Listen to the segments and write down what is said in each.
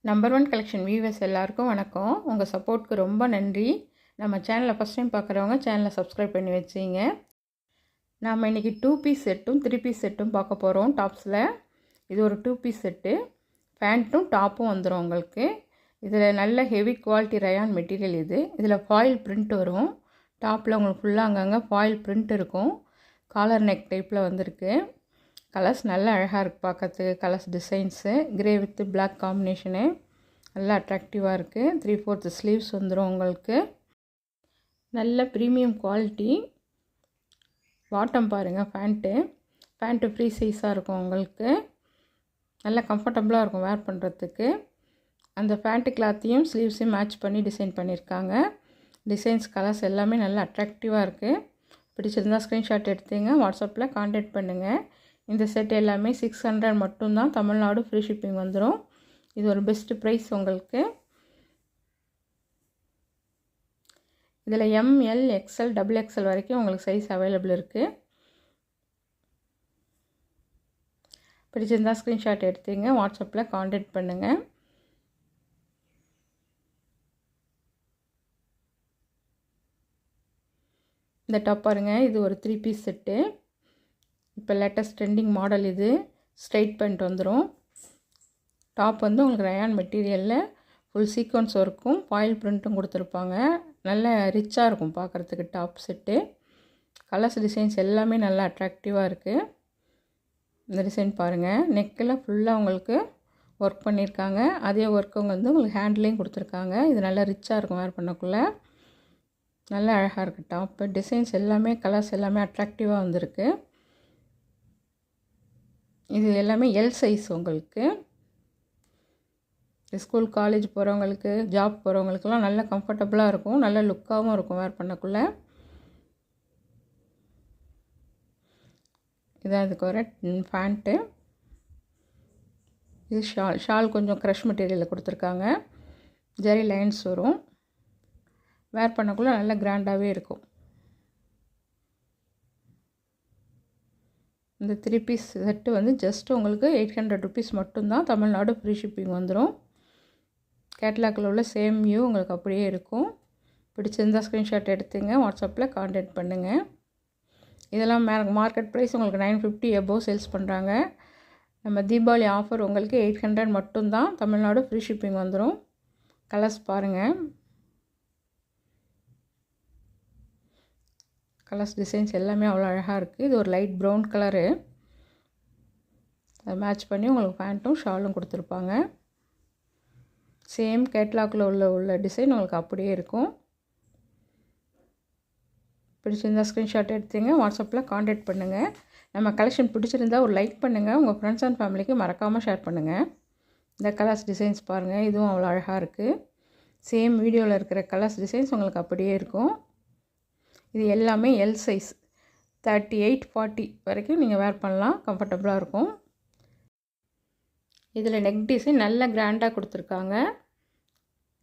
Number one collection viewers எல்லாருக்கும் வணக்கம். உங்கள் சப்போர்ட்க்கு ரொம்ப நன்றி. நம்ம சேனலை ஃபஸ்ட் டைம் பார்க்குறவங்க சேனலை சப்ஸ்கிரைப் பண்ணி வச்சிங்க. நாம் இன்றைக்கி 2 பீஸ் செட்டும் 3 பீஸ் செட்டும் பார்க்க போகிறோம். டாப்ஸில் இது ஒரு 2 பீஸ் செட்டு, பேண்ட்டும் டாப்பும் வந்துடும் உங்களுக்கு. இதில் நல்ல ஹெவி குவாலிட்டி ரயான் மெட்டீரியல் இது. இதில் ஃபாயில் பிரிண்ட் வரும். டாப்பில் உங்களுக்கு ஃபுல்லாக அங்கங்கே ஃபாயில் பிரிண்ட் இருக்கும். காலர் நெக் டைப்பில் வந்திருக்கு. கலர்ஸ் நல்லா அழகாக இருக்குது பார்க்கறதுக்கு. Colours designs grey with black combination நல்லா அட்ராக்டிவாக இருக்குது. 3/4 ஸ்லீவ்ஸ் வந்துடும் உங்களுக்கு. நல்ல ப்ரீமியம் குவாலிட்டி. பாட்டம் பாருங்கள், பேண்ட்டு ஃப்ரீ சைஸாக இருக்கும் உங்களுக்கு. நல்லா கம்ஃபர்டபுளாக இருக்கும் வேர் பண்ணுறதுக்கு. அந்த பேண்ட்டு கிளாத்தையும் ஸ்லீவ்ஸையும் மேட்ச் பண்ணி டிசைன் பண்ணியிருக்காங்க. டிசைன்ஸ் கலர்ஸ் எல்லாமே நல்லா அட்ராக்டிவாக இருக்குது. பிடிச்சிருந்தால் ஸ்க்ரீன்ஷாட் எடுத்துங்க, வாட்ஸ்அப்பில் கான்டாக்ட் பண்ணுங்கள். இந்த செட் எல்லாமே 600 மட்டும்தான். தமிழ்நாடு ஃப்ரீ ஷிப்பிங் வந்துடும். இது ஒரு பெஸ்ட் ப்ரைஸ் உங்களுக்கு. இதில் ML XL XXL வரைக்கும் உங்களுக்கு சைஸ் அவைலபிள் இருக்குது. பிடிச்சிருந்தால் ஸ்க்ரீன்ஷாட் எடுத்துங்க, வாட்ஸ்அப்பில் கான்டாக்ட் பண்ணுங்கள். இந்த டாப் பாருங்கள், இது ஒரு 3 பீஸ் செட்டு. இப்போ லேட்டஸ்ட் ட்ரெண்டிங் மாடல் இது. ஸ்ட்ரைட் பேண்ட் வந்துடும். டாப் வந்து உங்களுக்கு ரயான் மெட்டீரியலில் ஃபுல் சீக்வன்ஸ் ஒர்க்கும் ஃபாயில் பிரிண்ட்டும் கொடுத்துருப்பாங்க. நல்ல ரிச்சாக இருக்கும் பார்க்குறதுக்கு டாப் செட்டு. கலர்ஸ் டிசைன்ஸ் எல்லாமே நல்லா அட்ராக்டிவாக இருக்குது. இந்த டிசைன் பாருங்கள், நெக்கில் ஃபுல்லாக உங்களுக்கு ஒர்க் பண்ணியிருக்காங்க. அதே ஒர்க்கு வந்து உங்களுக்கு ஹேண்ட்லேயும் கொடுத்துருக்காங்க. இது நல்லா ரிச்சாக இருக்கும் வேர் பண்ணக்குள்ளே. நல்லா அழகாக இருக்குது டாப்பு. டிசைன்ஸ் எல்லாமே கலர்ஸ் எல்லாமே அட்ராக்டிவாக வந்திருக்கு. இது எல்லாமே எல் சைஸ் உங்களுக்கு. ஸ்கூல் காலேஜ் போகிறவங்களுக்கு, ஜாப் போகிறவங்களுக்குலாம் நல்ல கம்ஃபர்டபுளாக இருக்கும். நல்ல லுக்காகவும் இருக்கும் வேர் பண்ணக்குள்ளே. இதான் இதுக்கு வர பேண்ட்டு. இது ஷால் கொஞ்சம் க்ரஷ் மெட்டீரியலில் கொடுத்துருக்காங்க. ஜரி லைன்ஸ் வரும். வேர் பண்ணக்குள்ளே நல்ல கிராண்டாகவே இருக்கும். இந்த 3 பீஸ் செட்டு வந்து ஜஸ்ட் உங்களுக்கு 800 ருபீஸ் மட்டும்தான். தமிழ்நாடு ஃப்ரீ ஷிப்பிங் வந்துடும். கேட்லாகில் உள்ள சேம் வியூ உங்களுக்கு அப்படியே இருக்கும். பிடிச்சிருந்தால் ஸ்க்ரீன்ஷாட் எடுத்துங்க, வாட்ஸ்அப்பில் கான்டாக்ட் பண்ணுங்கள். இதெல்லாம் மார்க்கெட் ப்ரைஸ் உங்களுக்கு 950 எபோவ் சேல்ஸ் பண்ணுறாங்க. நம்ம தீபாவளி ஆஃபர் உங்களுக்கு 800 மட்டும்தான். தமிழ்நாடு ஃப்ரீ ஷிப்பிங் வந்துடும். கலர்ஸ் பாருங்கள், கலர்ஸ் டிசைன்ஸ் எல்லாமே அவ்வளோ அழகாக இருக்குது. இது ஒரு லைட் ப்ரௌன் கலரு. அதை மேட்ச் பண்ணி உங்களுக்கு பேண்ட்டும் ஷாலும் கொடுத்துருப்பாங்க. சேம் கேட்லாகில் உள்ள டிசைன் உங்களுக்கு அப்படியே இருக்கும். பிடிச்சிருந்தால் ஸ்க்ரீன்ஷாட் எடுத்துங்க, வாட்ஸ்அப்பில் கான்டாக்ட் பண்ணுங்கள். நம்ம கலெக்ஷன் பிடிச்சிருந்தால் ஒரு லைக் பண்ணுங்கள். உங்கள் ஃப்ரெண்ட்ஸ் அண்ட் ஃபேமிலிக்கு மறக்காமல் ஷேர் பண்ணுங்கள். இந்த கலர்ஸ் டிசைன்ஸ் பாருங்கள், இதுவும் அவ்வளோ அழகாக இருக்குது. சேம் வீடியோவில் இருக்கிற கலர்ஸ் டிசைன்ஸ் உங்களுக்கு அப்படியே இருக்கும். இது எல்லாமே எல் சைஸ் 38-40 வரைக்கும் நீங்கள் வேர் பண்ணலாம். கம்ஃபர்டபுளாக இருக்கும். இதில் நெக் டிசைன் நல்ல கிராண்டாக கொடுத்துருக்காங்க.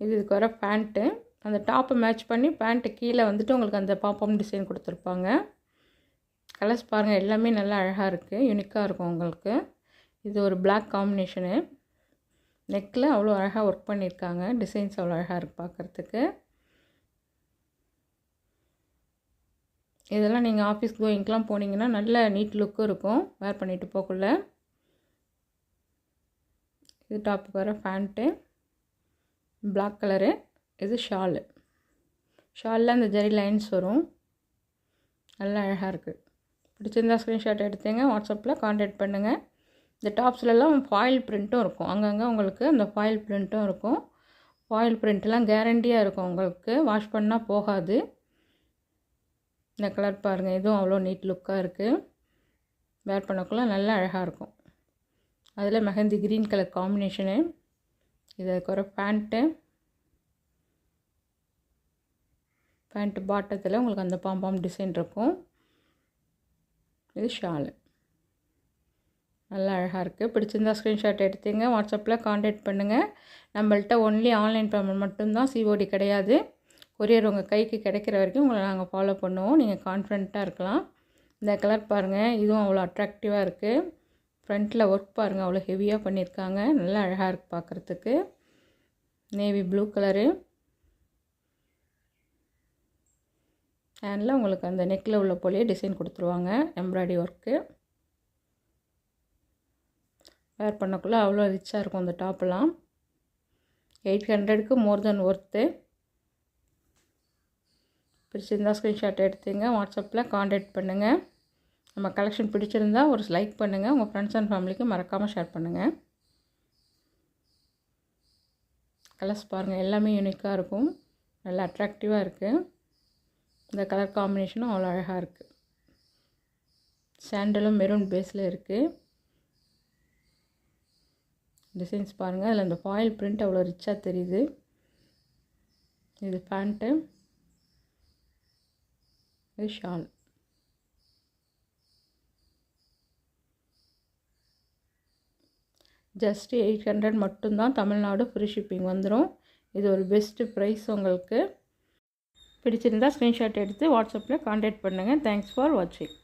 இதுக்கு வர பேண்ட்டு, அந்த டாப்பை மேட்ச் பண்ணி பேண்ட்டு கீழே வந்துட்டு உங்களுக்கு அந்த பாப்பம் டிசைன் கொடுத்துருப்பாங்க. கலர்ஸ் பாருங்கள், எல்லாமே நல்லா அழகாக இருக்குது, யூனிக்காக இருக்கும் உங்களுக்கு. இது ஒரு பிளாக் காம்பினேஷனு. நெக்கில் அவ்வளோ அழகாக ஒர்க் பண்ணியிருக்காங்க. டிசைன்ஸ் அவ்வளோ அழகாக இருக்குது பார்க்குறதுக்கு. இதெல்லாம் நீங்கள் ஆஃபீஸ் கோயிங்க்கெலாம் போனீங்கன்னா நல்ல நீட் லுக்கும் இருக்கும் வேர் பண்ணிவிட்டு போக்குள்ள. இது டாப்புக்கு வர பேண்ட்டு பிளாக் கலரு. இது ஷாலில் அந்த ஜரி லைன்ஸ் வரும். நல்லா அழகாக இருக்குது. பிடிச்சிருந்தா ஸ்க்ரீன்ஷாட் எடுத்துங்க, வாட்ஸ்அப்பில் கான்டாக்ட் பண்ணுங்கள். இந்த டாப்ஸ்லலாம் ஃபாயில் பிரிண்ட்டும் இருக்கும். அங்கங்கே உங்களுக்கு அந்த ஃபாயில் பிரிண்ட்டும் இருக்கும். ஃபாயில் பிரிண்ட்லாம் கேரண்டியாக இருக்கும் உங்களுக்கு. வாஷ் பண்ணால் போகாது. இந்த கலர் பாருங்கள், இதுவும் அவ்வளோ நீட் லுக்காக இருக்குது. வேர் பண்ணக்குள்ளே நல்லா அழகாக இருக்கும். அதில் மெஹந்தி க்ரீன் கலர் காம்பினேஷனு. இதுக்கு ஒரு பேண்ட்டு பாட்டத்தில் உங்களுக்கு அந்த பாம்பாம் டிசைன் இருக்கும். இது ஷாலு நல்லா அழகாக இருக்குது. பிடிச்சிருந்தால் ஸ்க்ரீன்ஷாட் எடுத்துங்க, வாட்ஸ்அப்பில் கான்டாக்ட் பண்ணுங்கள். நம்மள்கிட்ட ஒன்லி ஆன்லைன் பேமெண்ட் மட்டும்தான், COD கிடையாது. கொரியர் உங்கள் கைக்கு கிடைக்கிற வரைக்கும் உங்களை நாங்கள் ஃபாலோ பண்ணுவோம். நீங்கள் கான்ஃபிடண்ட்டாக இருக்கலாம். இந்த கலர் பாருங்கள், இதுவும் அவ்வளோ அட்ராக்டிவாக இருக்குது. ஃப்ரண்ட்டில் ஒர்க் பாருங்கள், அவ்வளோ ஹெவியாக பண்ணியிருக்காங்க. நல்லா அழகாக இருக்குது பார்க்குறதுக்கு. Navy blue colour. ஹேண்டில் உங்களுக்கு அந்த நெக்கில் உள்ள போலேயே டிசைன் கொடுத்துருவாங்க, எம்ப்ராய்டரி ஒர்க்கு. வேர் பண்ணக்குள்ளே அவ்வளோ ரிச்சாக இருக்கும் அந்த டாப்பெல்லாம். 800க்கு மோர் தென் ஒர்த்து. பிடிச்சிருந்தால் ஸ்க்ரீன்ஷாட் எடுத்துங்க, வாட்ஸ்அப்பில் காண்டாக்ட் பண்ணுங்கள். நம்ம கலெக்ஷன் பிடிச்சிருந்தால் ஒரு லைக் பண்ணுங்கள், உங்கள் ஃப்ரெண்ட்ஸ் அண்ட் ஃபேமிலிக்கு மறக்காமல் ஷேர் பண்ணுங்கள். கலர்ஸ் பாருங்கள், எல்லாமே யூனிக்காக இருக்கும், நல்லா அட்ராக்டிவாக இருக்குது. இந்த கலர் காம்பினேஷனும் அவ்வளோ அழகாக இருக்குது. சாண்டலும் மெரூன் பேஸில் இருக்குது. டிசைன்ஸ் பாருங்கள், அதில் இந்த ஃபாயில் பிரிண்ட் அவ்வளோ ரிச்சாக தெரியுது. இது பேண்ட்டு, இது ஷால். ஜஸ்ட் 800 மட்டும்தான், தமிழ்நாடு ஃப்ரீ ஷிப்பிங் வந்துடும். இது ஒரு பெஸ்ட்டு ப்ரைஸ். உங்களுக்கு பிடிச்சிருந்தால் ஸ்க்ரீன்ஷாட் எடுத்து வாட்ஸ்அப்பில் காண்டாக்ட் பண்ணுங்கள். தேங்க்ஸ் ஃபார் வாட்சிங்.